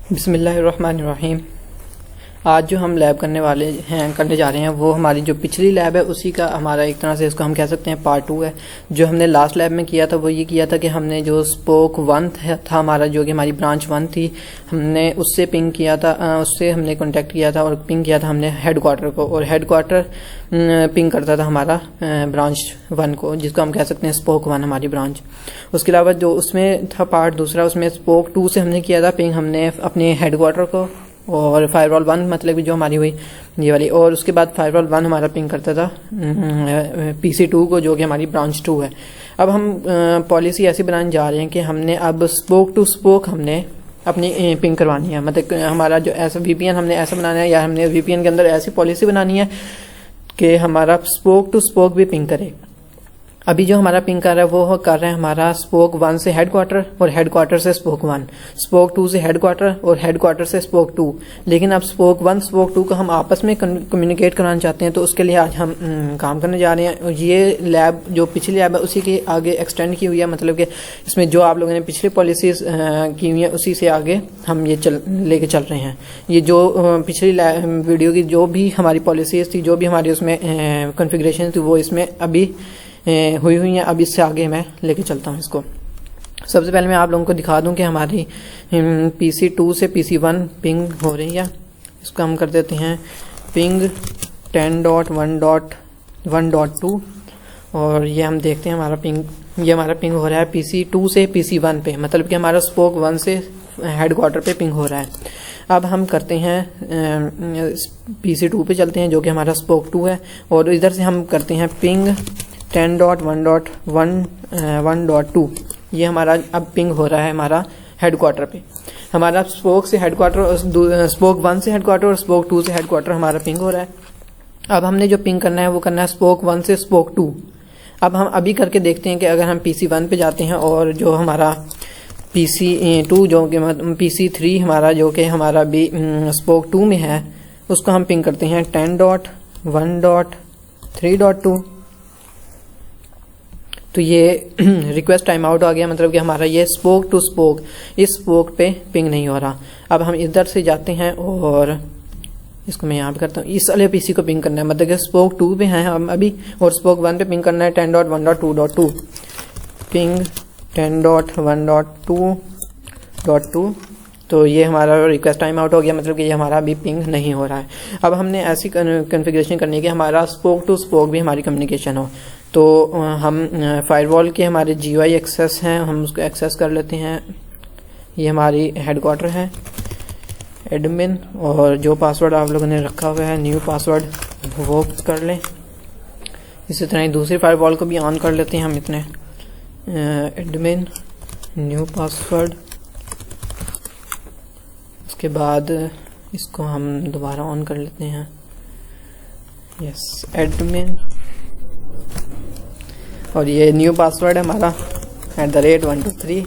बिस्मिल्लाहिर्रहमानिर्रहीम। आज जो हम लैब करने जा रहे हैं वो हमारी जो पिछली लैब है उसी का हमारा एक तरह से इसको हम कह सकते हैं पार्ट 2 है। जो हमने लास्ट लैब में किया था वो ये किया था कि हमने जो स्पोक 1 था हमारा, जो कि हमारी ब्रांच 1 थी, हमने उससे पिंग किया था, उससे हमने कांटेक्ट किया था और पिंग किया था हमने हेडक्वार्टर को, और हेडक्वार्टर पिंग करता था हमारा ब्रांच 1 को, जिसको हम कह सकते हैं स्पोक 1 हमारी ब्रांच। उसके अलावा जो उसमें था पार्ट दूसरा, उसमें स्पोक 2 से हमने किया था पिंग हमने अपने हेडक्वार्टर को और फायरवॉल 1 मतलब कि जो हमारी हुई ये वाली, और उसके बाद फायरवॉल 1 हमारा पिंग करता था PC2 को, जो कि हमारी ब्रांच 2 है। अब हम पॉलिसी ऐसी बनाने जा रहे हैं कि हमने अब स्पोक टू स्पोक हमने अपनी पिंग करवानी है, मतलब हमारा जो ऐसा VPN हमने ऐसा बनाना है, या हमने VPN के अंदर ऐसी पॉलिसी बनानी है कि हमारा स्पोक टू स्पोक भी पिंग करे। अभी जो हमारा पिंग कर रहा है वो कर रहा है हमारा स्पोक 1 से हेडक्वार्टर और हेडक्वार्टर से स्पोक 1, स्पोक 2 से हेडक्वार्टर और हेडक्वार्टर से स्पोक 2। लेकिन अब स्पोक 1 स्पोक 2 को हम आपस में कम्युनिकेट कराना चाहते हैं, तो उसके लिए आज हम काम करने जा रहे हैं। और ये लैब जो पिछली लैब है उसी के आगे एक्सटेंड की हुई है, मतलब कि इसमें जो आप लोगों ने पिछली पॉलिसीज की हुई है उसी से आगे हम ये लेके चल रहे हैं। ये जो पिछली वीडियो की जो भी हमारी पॉलिसीज थी, जो भी हमारी उसमें कॉन्फ़िगरेशन थी, वो इसमें अभी हुई है। अब इससे आगे मैं लेके चलता हूँ इसको। सबसे पहले मैं आप लोगों को दिखा दूं कि हमारी PC2 से PC1 पिंग हो रही है। इसको हम कर देते हैं पिंग 10.1.1.2 और ये हम देखते हैं हमारा पिंग, ये हमारा पिंग हो रहा है PC2 से PC1 पे, मतलब कि हमारा स्पोक 1 से हेडक्वार्टर पे पिंग हो रहा है। अब हम करते हैं PC2 पे चलते हैं, जो कि हमारा स्पोक 2 है, और इधर से हम करते हैं पिंग 10.1.1.2। ये हमारा अब पिंग हो रहा है हमारा हेडक्वार्टर पे। हमारा स्पोक से हेडक्वार्टर, स्पोक 1 से हेडक्वार्टर और स्पोक 2 से हेडक्वार्टर हमारा पिंग हो रहा है। अब हमने जो पिंग करना है वो करना है स्पोक 1 से स्पोक 2। अब हम अभी करके देखते हैं कि अगर हम PC1 पे जाते हैं और जो हमारा PC2 जो कि PC3 हमारा जो कि हमारा भी स्पोक 2 में है, उसको हम पिंग करते हैं 10.1.3.2। तो ये रिक्वेस्ट टाइम आउट आ गया, मतलब कि हमारा ये स्पोक टू स्पोक इस स्पोक पे पिंग नहीं हो रहा। अब हम इधर से जाते हैं और इसको मैं यहाँ पे करता हूँ, इस वाले PC को पिंग करना है, मतलब कि स्पोक 2 पे हैं हम अभी, और स्पोक 1 पे पिंग करना है 10.1.2.2 पिंग 10.1.2.2। तो ये हमारा रिक्वेस्ट टाइम आउट हो गया, मतलब कि ये हमारा अभी पिंग नहीं हो रहा है। अब हमने ऐसी कॉन्फ़िगरेशन करनी है कि हमारा स्पोक टू स्पोक भी हमारी कम्युनिकेशन हो। तो हम फायरवॉल के हमारे GUI एक्सेस हैं, हम उसको एक्सेस कर लेते हैं। ये हमारी हेडक्वार्टर है, एडमिन, और जो पासवर्ड आप लोगों ने रखा हुआ है न्यू पासवर्ड वो कर लें। इसी तरह दूसरी फायरवॉल को भी ऑन कर लेते हैं हम, इतने एडमिन न्यू पासवर्ड। उसके बाद इसको हम दोबारा ऑन कर लेते हैं, यस एडमिन, और ये न्यू पासवर्ड है हमारा @123।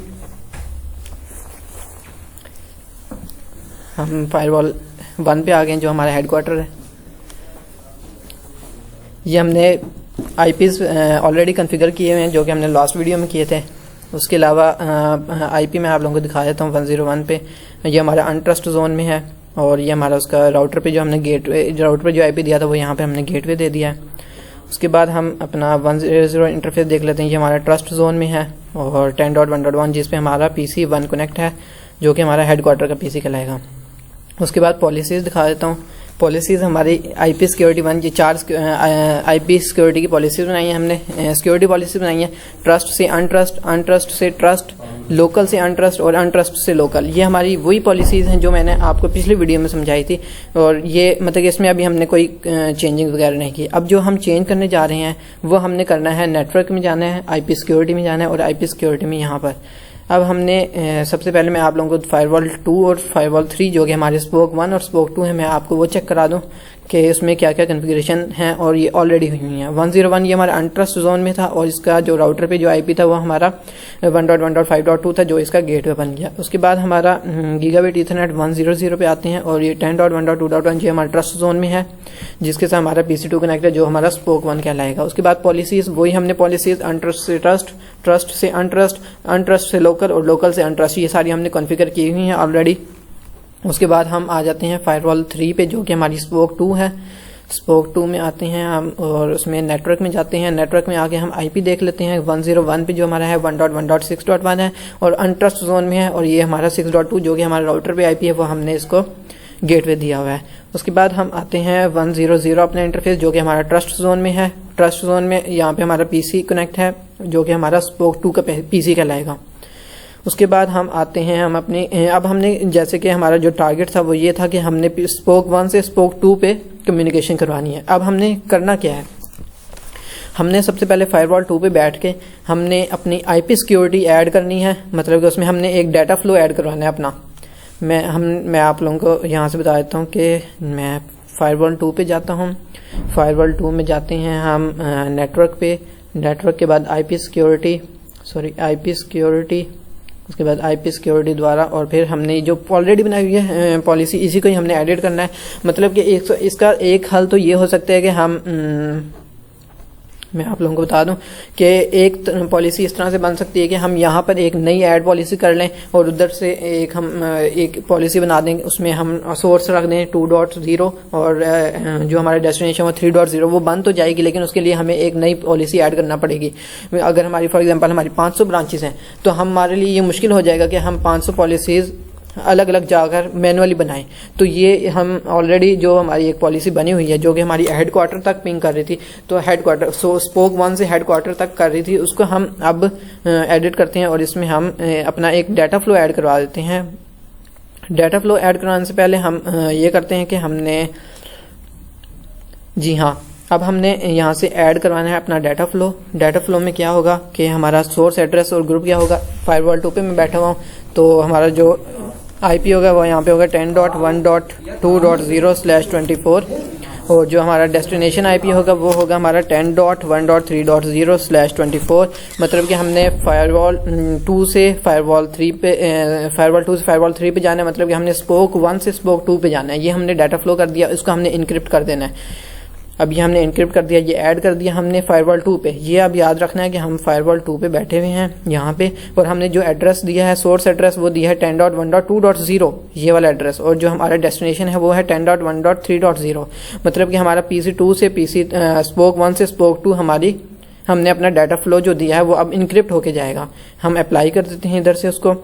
हम फायरवॉल 1 पे आ गए, जो हमारा हेडक्वार्टर है। ये हमने IPs ऑलरेडी कॉन्फ़िगर किए हुए हैं, जो कि हमने लास्ट वीडियो में किए थे। उसके अलावा IP मैं आप लोगों को दिखा देता हूँ 101 पे। ये हमारा अनट्रस्ट जोन में है, और ये हमारा उसका राउटर पे जो हमने राउटर पे जो IP दिया था वो यहाँ पे हमने गेटवे दे दिया है। उसके बाद हम अपना 100 इंटरफेस देख लेते हैं। ये हमारा ट्रस्ट जोन में है, और 10.1.1 जिस पे हमारा PC1 कनेक्ट है, जो कि हमारा हेडक्वार्टर का PC कहलाएगा। उसके बाद पॉलिसीज़ दिखा देता हूँ। पॉलिसीज़ हमारी IP सिक्योरिटी 1, ये 4 IP सिक्योरिटी की पॉलिसीज़ बनाई है हमने। सिक्योरिटी पॉलिसी बनाई है ट्रस्ट से अनट्रस्ट, अनट्रस्ट से ट्रस्ट, लोकल से अनट्रस्ट और अनट्रस्ट से लोकल। ये हमारी वही पॉलिसीज़ हैं जो मैंने आपको पिछली वीडियो में समझाई थी, और ये मतलब इसमें अभी हमने कोई चेंजिंग वगैरह नहीं की। अब जो हम चेंज करने जा रहे हैं वो हमने करना है नेटवर्क में जाना है, IP सिक्योरिटी में जाना है, और IP सिक्योरिटी में यहाँ पर अब हमने सबसे पहले मैं आप लोगों को फायरवॉल 2 और फायरवॉल 3 जो कि हमारे स्पोक 1 और स्पोक 2 है, मैं आपको वो चेक करा दूं कि इसमें क्या क्या कॉन्फ़िगरेशन है, और ये ऑलरेडी हुई हैं। 101 ये हमारा अनट्रस्ट जोन में था, और इसका जो राउटर पे जो IP था वो हमारा 1.1.5.2 था, जो इसका गेटवे बन गया। उसके बाद हमारा गीगाबिट ईथरनेट 100 पे आते हैं, और ये 10.1.2.1 ये हमारा ट्रस्ट जोन में है, जिसके साथ हमारा PC2 कनेक्ट है, जो हमारा स्पोक 1 कहलाएगा। उसके बाद पॉलिसीज़ वही हमने पॉलिसीज़ अनट्रस्ट से ट्रस्ट, ट्रस्ट से अनट्रस्ट, अनट्रस्ट से लोकल और लोकल से अनट्रस्ट, ये सारी हमने कॉन्फ़िगर की हुई हैं ऑलरेडी। उसके बाद हम आ जाते हैं फायरवॉल 3 पे, जो कि हमारी स्पोक 2 है। स्पोक 2 में आते हैं हम और उसमें नेटवर्क में जाते हैं। नेटवर्क में आके हम आईपी देख लेते हैं। 101 पे जो हमारा है 1.1.6.1 है और अनट्रस्ट जोन में है, और ये हमारा 6.2 जो कि हमारे राउटर पे आईपी है, वो हमने इसको गेटवे दिया हुआ है। उसके बाद हम आते हैं 100 अपना इंटरफेस, जो कि हमारा ट्रस्ट जोन में है। ट्रस्ट जोन में यहाँ पे हमारा पीसी कनेक्ट है, जो कि हमारा स्पोक 2 का पीसी कहलाएगा। उसके बाद हम आते हैं हम अपने अब हमने जैसे कि हमारा जो टारगेट था वो ये था कि हमने स्पोक 1 से स्पोक 2 पे कम्युनिकेशन करवानी है। अब हमने करना क्या है, हमने सबसे पहले फायरवॉल 2 पे बैठ के हमने अपनी आईपी सिक्योरिटी ऐड करनी है। मतलब कि उसमें हमने एक डाटा फ्लो ऐड करवाना है अपना। मैं आप लोगों को यहाँ से बता देता हूँ कि मैं फायरवॉल 2 पे जाता हूँ। फायरवॉल 2 में जाते हैं हम नेटवर्क पे। नेटवर्क के बाद आईपी सिक्योरिटी, उसके बाद आईपी सिक्योरिटी द्वारा, और फिर हमने जो ऑलरेडी बनाई हुई है पॉलिसी, इसी को ही हमने एडिट करना है। मतलब कि इसका एक हल तो ये हो सकता है कि हम मैं आप लोगों को बता दूं कि एक पॉलिसी इस तरह से बन सकती है कि हम यहाँ पर एक नई ऐड पॉलिसी कर लें और उधर से हम एक पॉलिसी बना देंगे, उसमें हम सोर्स रख दें 2.0 और जो हमारा डेस्टिनेशन वो 3.0। वो बंद तो जाएगी, लेकिन उसके लिए हमें एक नई पॉलिसी ऐड करना पड़ेगी। अगर हमारी फॉर एग्जांपल हमारी 500 ब्रांचेस हैं तो हमारे लिए ये मुश्किल हो जाएगा कि हम 500 पॉलिसीज अलग अलग जाकर मैनुअली बनाएं। तो ये हम ऑलरेडी जो हमारी एक पॉलिसी बनी हुई है जो कि हमारी हेडक्वार्टर तक पिंग कर रही थी, तो हेडक्वार्टर स्पोक 1 से हेडक्वार्टर तक कर रही थी, उसको हम अब एडिट करते हैं और इसमें हम अपना एक डाटा फ्लो ऐड करवा देते हैं। डाटा फ्लो ऐड करवाने से पहले हम ये करते हैं कि हमने जी हाँ, अब हमने यहाँ से ऐड करवाना है अपना डाटा फ्लो। डाटा फ्लो में क्या होगा कि हमारा सोर्स एड्रेस और ग्रुप क्या होगा। फायरवॉल 2 पे मैं बैठा हुआ हूँ, तो हमारा जो आईपी होगा वो यहाँ पे होगा 10.1.2.0/24 और जो हमारा डेस्टिनेशन आईपी होगा वो होगा हमारा 10.1.3.0/24। मतलब कि हमने फायरवॉल 2 से फायरवॉल 3 पे जाना है। मतलब कि हमने स्पोक 1 से स्पोक 2 पे जाना है। ये हमने डाटा फ्लो कर दिया, इसको हमने इनक्रिप्ट कर देना है। अब ये हमने इनक्रिप्ट कर दिया, ये ऐड कर दिया हमने फायरवॉल 2 पे। ये अब याद रखना है कि हम फायरवॉल 2 पे बैठे हुए हैं यहाँ पे, और हमने जो एड्रेस दिया है सोर्स एड्रेस वो दिया है 10.1.2.0 ये वाला एड्रेस, और जो हमारा डेस्टिनेशन है वो है 10.1.3.0। मतलब कि हमारा पीसी 2 से पीसी स्पोक 1 से स्पोक 2 हमने अपना डाटा फ्लो जो दिया है वो अब इनक्रिप्ट होके जाएगा। हम अप्लाई कर देते हैं इधर से उसको।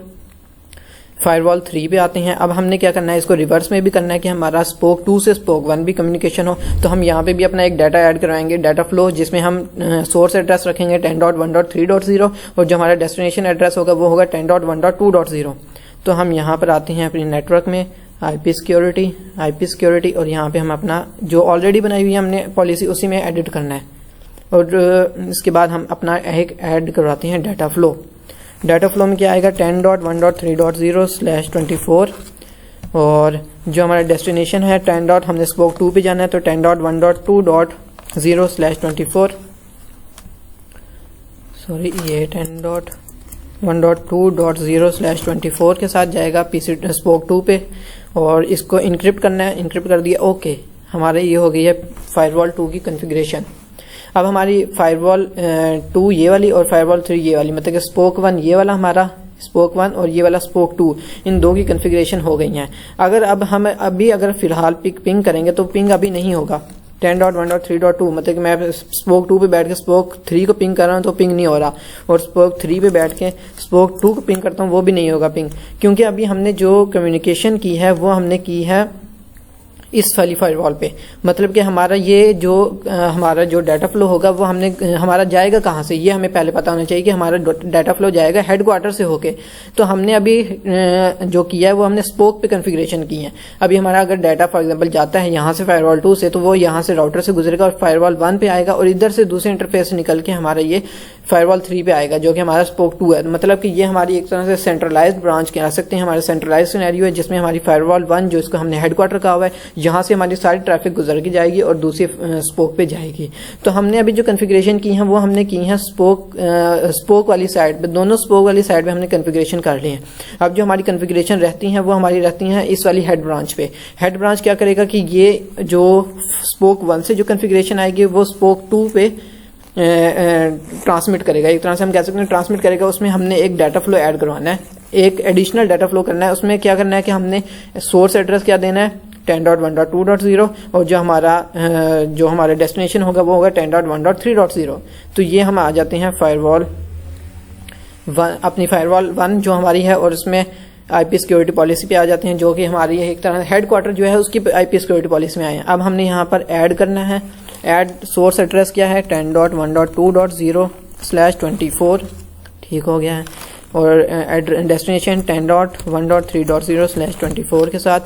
फायरवॉल 3 पे आते हैं। अब हमने क्या करना है, इसको रिवर्स में भी करना है कि हमारा स्पोक 2 से स्पोक 1 भी कम्युनिकेशन हो। तो हम यहाँ पे भी अपना एक डाटा ऐड करवाएंगे, डाटा फ्लो, जिसमें हम सोर्स एड्रेस रखेंगे 10.1.3.0 और जो हमारा डेस्टिनेशन एड्रेस होगा वो होगा 10.1.2.0। तो हम यहाँ पर आते हैं अपने नेटवर्क में, आईपी सिक्योरिटी और यहाँ पे हम अपना जो ऑलरेडी बनाई हुई है हमने पॉलिसी उसी में एडिट करना है। और इसके बाद हम अपना एक ऐड करवाते हैं डाटा फ्लो। डाटा फ्लो में क्या आएगा 10.1.3.0/24 और जो हमारा डेस्टिनेशन है हमने स्पोक 2 पे जाना है तो 10.1.2.0/24 सॉरी ये 10.1.2.0/24 के साथ जाएगा पीसी स्पोक 2 पे और इसको इनक्रिप्ट करना है। इनक्रिप्ट कर दिया, ओके। हमारे ये हो गई है फायरवॉल 2 की कॉन्फ़िगरेशन। अब हमारी फायरवॉल 2 ये वाली और फायरवॉल 3 ये वाली, मतलब कि स्पोक 1 ये वाला हमारा स्पोक 1 और ये वाला स्पोक 2, इन दो की कॉन्फ़िगरेशन हो गई है। अगर फिलहाल पिंग करेंगे तो पिंग अभी नहीं होगा 10.1.3.2, मतलब कि मैं स्पोक 2 पे बैठ के स्पोक 3 को पिंग कर रहा हूँ तो पिंग नहीं हो रहा, और स्पोक 3 पे बैठ के स्पोक 2 को पिंग करता हूँ वो भी नहीं होगा पिंग, क्योंकि अभी हमने जो कम्युनिकेशन की है वो हमने की है इस वाली फायरवॉल पे। मतलब कि हमारा ये जो हमारा जो डाटा फ्लो होगा वो हमारा जाएगा कहाँ से, ये हमें पहले पता होना चाहिए कि हमारा डाटा फ्लो जाएगा हेडक्वार्टर से होके। तो हमने अभी जो किया है वो हमने स्पोक पे कॉन्फ़िगरेशन की है। अभी हमारा अगर डाटा फॉर एग्जांपल जाता है यहाँ से फायरवॉल 2 से, तो वो यहाँ से राउटर से गुजरेगा और फायरवॉल 1 पे आएगा और इधर से दूसरे इंटरफेस से निकल के हमारा ये फायरवॉल 3 पे आएगा जो कि हमारा स्पोक 2 है। मतलब कि ये हमारी एक तरह से सेंट्रलाइज्ड ब्रांच कह सकते हैं, हमारे सेंट्रलाइज्ड सिनेरियो है जिसमें हमारी फायरवॉल 1 जो इसको हमने हेडक्वार्टर कहा हुआ है, यहाँ से हमारी सारी ट्रैफिक गुजर के जाएगी और दूसरी स्पोक पे जाएगी। तो हमने अभी जो कॉन्फ़िगरेशन की है वो हमने की है स्पोक वाली साइड पे, दोनों स्पोक वाली साइड पे हमने कॉन्फ़िगरेशन कर ली है। अब जो हमारी कॉन्फ़िगरेशन रहती है वो हमारी रहती है इस वाली हेड ब्रांच पे। हेड ब्रांच क्या करेगा कि ये जो स्पोक 1 से जो कॉन्फ़िगरेशन आएगी वो स्पोक 2 पे ट्रांसमिट करेगा, एक तरह से हम कह सकते हैं ट्रांसमिट करेगा। उसमें हमने एक डाटा फ्लो ऐड करवाना है। एक एडिशनल डाटा फ्लो करना है। उसमें क्या करना है कि हमने सोर्स एड्रेस क्या देना है 10.1.2.0 और जो हमारा डेस्टिनेशन होगा वो होगा 10.1.3.0। तो ये हम आ जाते हैं फायरवॉल अपनी फायरवॉल 1 जो हमारी है और उसमें आईपी सिक्योरिटी पॉलिसी पे आ जाते हैं, जो कि हमारी एक तरह हेडक्वार्टर जो है उसकी आईपी सिक्योरिटी पॉलिसी में आए हैं। अब हमने यहाँ पर ऐड करना है, ऐड सोर्स एड्रेस क्या है 10.1.2.0/24, ठीक हो गया है, और डेस्टिनेशन 10.1.3.0/24 के साथ,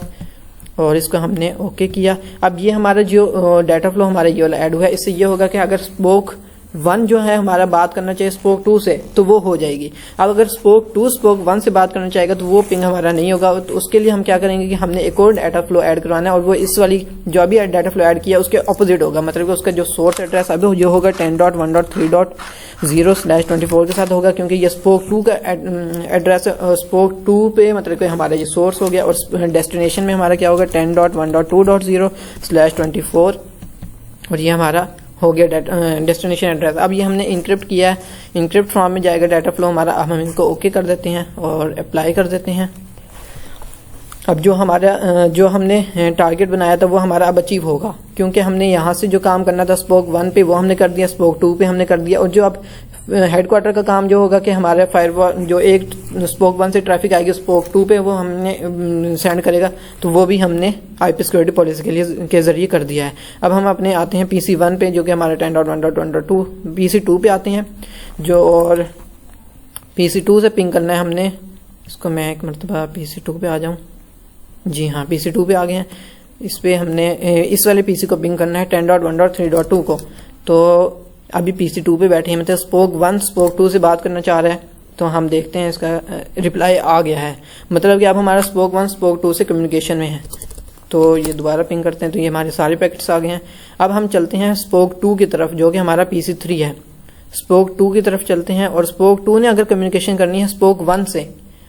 और इसको हमने ओके किया। अब ये हमारा जो डाटा फ्लो हमारा ये वाला ऐड हुआ है, इससे ये होगा कि अगर स्पोक 1 जो है हमारा बात करना चाहिए स्पोक 2 से तो वो हो जाएगी। अब अगर स्पोक 2 स्पोक 1 से बात करना चाहेगा तो वो पिंग हमारा नहीं होगा। तो उसके लिए हम क्या करेंगे कि हमने एक और डाटा फ्लो ऐड करवाना है और वो इस वाली जो अभी डाटा फ्लो ऐड किया उसके ऑपोजिट होगा, मतलब कि उसका जो सोर्स एड्रेस अभी जो होगा 10.1.3.0/24 के साथ होगा, क्योंकि ये स्पोक 2 का एड्रेस स्पोक 2 पे मतलब कि हमारा ये सोर्स हो गया और डेस्टिनेशन में हमारा क्या होगा 10.1.2.0/24 और ये हमारा हो गया डेस्टिनेशन एड्रेस। अब ये हमने इंक्रिप्ट किया है, इंक्रिप्ट फॉर्म में जाएगा डाटा फ्लो हमारा। अब हम इनको ओके कर देते हैं और अप्लाई कर देते हैं। अब जो हमने टारगेट बनाया था वो हमारा अब अचीव होगा, क्योंकि हमने यहाँ से जो काम करना था स्पोक 1 पे वो हमने कर दिया, स्पोक 2 पे हमने कर दिया, और जो अब हेडक्वार्टर का काम जो होगा कि हमारे फायरवॉल जो एक स्पोक 1 से ट्रैफिक आएगी स्पोक 2 पे वो हमने सेंड करेगा, तो वो भी हमने आईपी सिक्योरिटी पॉलिसी के जरिए कर दिया है। अब हम अपने आते हैं पीसी 1 पे जो कि हमारा 10.1.1.2 पीसी 2 पे आते हैं जो, और पीसी 2 से पिंग करना है हमने इसको। मैं एक मरतबा पीसी 2 पे आ जाऊँ, जी हाँ पीसी 2 पे आ गए हैं। इस पे हमने इस वाले पीसी को पिंग करना है 10.1.3.2 को। तो अभी पीसी 2 पे बैठे हैं, मतलब स्पोक 1 स्पोक 2 से बात करना चाह रहा है, तो हम देखते हैं इसका रिप्लाई आ गया है, मतलब कि अब हमारा स्पोक 1 स्पोक 2 से कम्युनिकेशन में है। तो ये दोबारा पिंग करते हैं तो ये हमारे सारे पैकेट्स आ गए हैं। अब हम चलते हैं स्पोक 2 की तरफ जो कि हमारा पीसी 3 है। स्पोक 2 की तरफ चलते हैं और स्पोक 2 ने अगर कम्युनिकेशन करनी है स्पोक 1 से,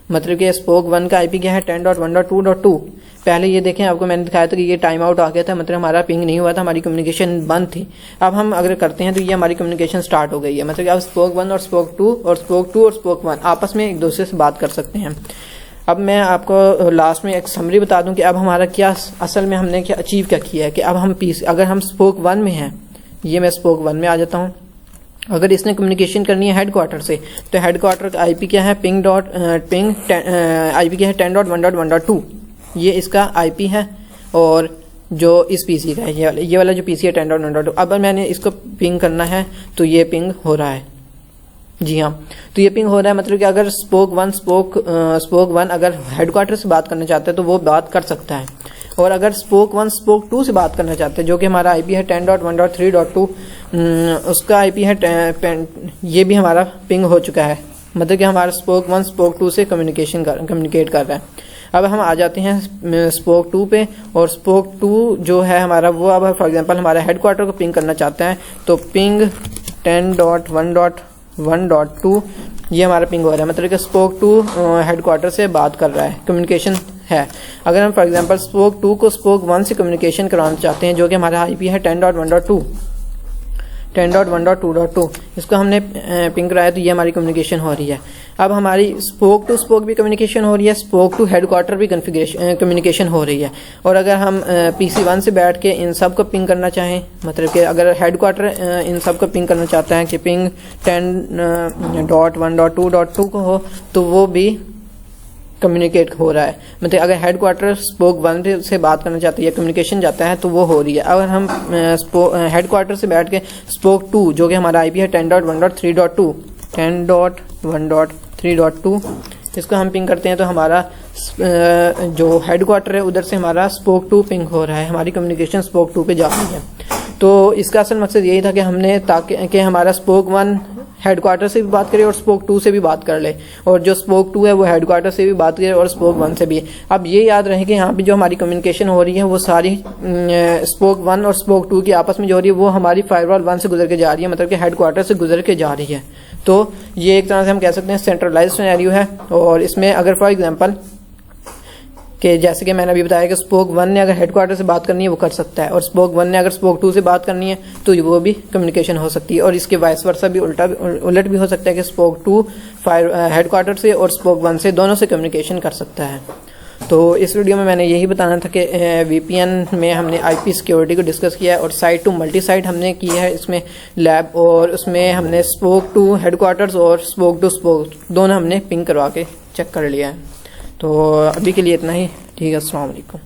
मतलब कि स्पोक 1 का आईपी क्या है 10.1.2.2। पहले ये देखें आपको मैंने दिखाया था कि ये टाइम आउट आ गया था, मतलब हमारा पिंग नहीं हुआ था, हमारी कम्युनिकेशन बंद थी। अब हम अगर करते हैं तो ये हमारी कम्युनिकेशन स्टार्ट हो गई है, मतलब कि अब स्पोक 1 और स्पोक 2 और स्पोक 2 और स्पोक 1 आपस में एक दूसरे से बात कर सकते हैं। अब मैं आपको लास्ट में एक समरी बता दूं कि अब हमारा क्या असल में हमने क्या अचीव क्या किया है कि अब हम अगर हम स्पोक 1 में हैं, ये मैं स्पोक 1 में आ जाता हूँ। अगर इसने कम्युनिकेशन करनी है हेडक्वार्टर से तो हेडक्वार्टर का आईपी क्या है आईपी क्या है 10.1.1.2, ये इसका आईपी है, और जो इस पीसी का है ये वाला जो पीसी है 10.1.2। अब मैंने इसको पिंग करना है तो ये पिंग हो रहा है, जी हाँ तो ये पिंग हो रहा है, मतलब कि अगर स्पोक 1 अगर हेडक्वार्टर से बात करना चाहता है तो वो बात कर सकता है, और अगर स्पोक 1 स्पोक 2 से बात करना चाहते हैं जो कि हमारा आईपी है 10.1.3.2 उसका आईपी है ये भी हमारा पिंग हो चुका है, मतलब कि हमारा स्पोक 1 स्पोक 2 से कम्युनिकेट कर रहा है। अब हम आ जाते हैं स्पोक 2 पे, और स्पोक 2 जो है हमारा वो अब फॉर एग्जांपल हमारा हेडक्वार्टर को पिंग करना चाहता है तो पिंग 10.1.1.2 ये हमारा पिंग हो रहा है, मतलब कि स्पोक 2 हेडक्वार्टर से बात कर रहा है, कम्युनिकेशन है। अगर हम फॉर एग्जांपल स्पोक 2 को स्पोक 1 से कम्युनिकेशन कराना चाहते हैं जो कि हमारा आईपी है 10.1.2, इसको हमने पिंग कराया तो ये हमारी कम्युनिकेशन हो रही है। अब हमारी स्पोक टू स्पोक भी कम्युनिकेशन हो रही है, स्पोक टू हेडक्वार्टर भी कम्युनिकेशन हो रही है। और अगर हम पीसी 1 से बैठ के इन सब को पिंग करना चाहें, मतलब कि अगर हेडक्वार्टर इन सब को पिंग करना चाहता है कि पिंग 10.1.2.2 को हो तो वो भी कम्युनिकेट हो रहा है, मतलब अगर हेडक्वार्टर स्पोक 1 से बात करना चाहते हैं या कम्युनिकेशन जाता है तो वो हो रही है। अगर हम हेडक्वार्टर से बैठ के स्पोक 2 जो कि हमारा आईपी है 10.1.3.2 इसको हम पिंग करते हैं तो हमारा जो हेडक्वार्टर है उधर से हमारा स्पोक 2 पिंग हो रहा है, हमारी कम्युनिकेशन स्पोक 2 पे जा रही है। तो इसका असल मकसद यही था कि हमने ताकि कि हमारा स्पोक 1 हेडक्वार्टर से भी बात करे और स्पोक 2 से भी बात कर ले, और जो स्पोक 2 है वो हेडक्वार्टर से भी बात करे और स्पोक 1 से भी। अब ये याद रहे कि यहाँ पे जो हमारी कम्युनिकेशन हो रही है वो सारी स्पोक 1 और स्पोक 2 की आपस में जो हो रही है वो हमारी फायरवॉल 1 से गुजर के जा रही है, मतलब कि हेडक्वार्टर से गुजर के जा रही है। तो ये एक तरह से हम कह सकते हैं सेंट्रलाइज्ड सिनेरियो है। और इसमें अगर फॉर एग्जांपल कि जैसे कि मैंने अभी बताया कि स्पोक 1 ने अगर हेडक्वार्टर से बात करनी है वो कर सकता है, और स्पोक 1 ने अगर स्पोक 2 से बात करनी है तो वो भी कम्युनिकेशन हो सकती है, और इसके वाइस वर्सा भी उलट भी हो सकता है कि स्पोक 2 हेडक्वार्टर से और स्पोक 1 से दोनों से कम्युनिकेशन कर सकता है। तो इस वीडियो में मैंने यही बताना था कि वीपीएन में हमने आईपी सिक्योरिटी को डिस्कस किया है, और साइट टू मल्टी साइट हमने की है इसमें लैब, और उसमें हमने स्पोक टू हेडक्वार्टर्स और स्पोक टू स्पोक दोनों हमने पिंग करवा के चेक कर लिया है। तो अभी के लिए इतना ही, ठीक है, अस्सलाम वालेकुम।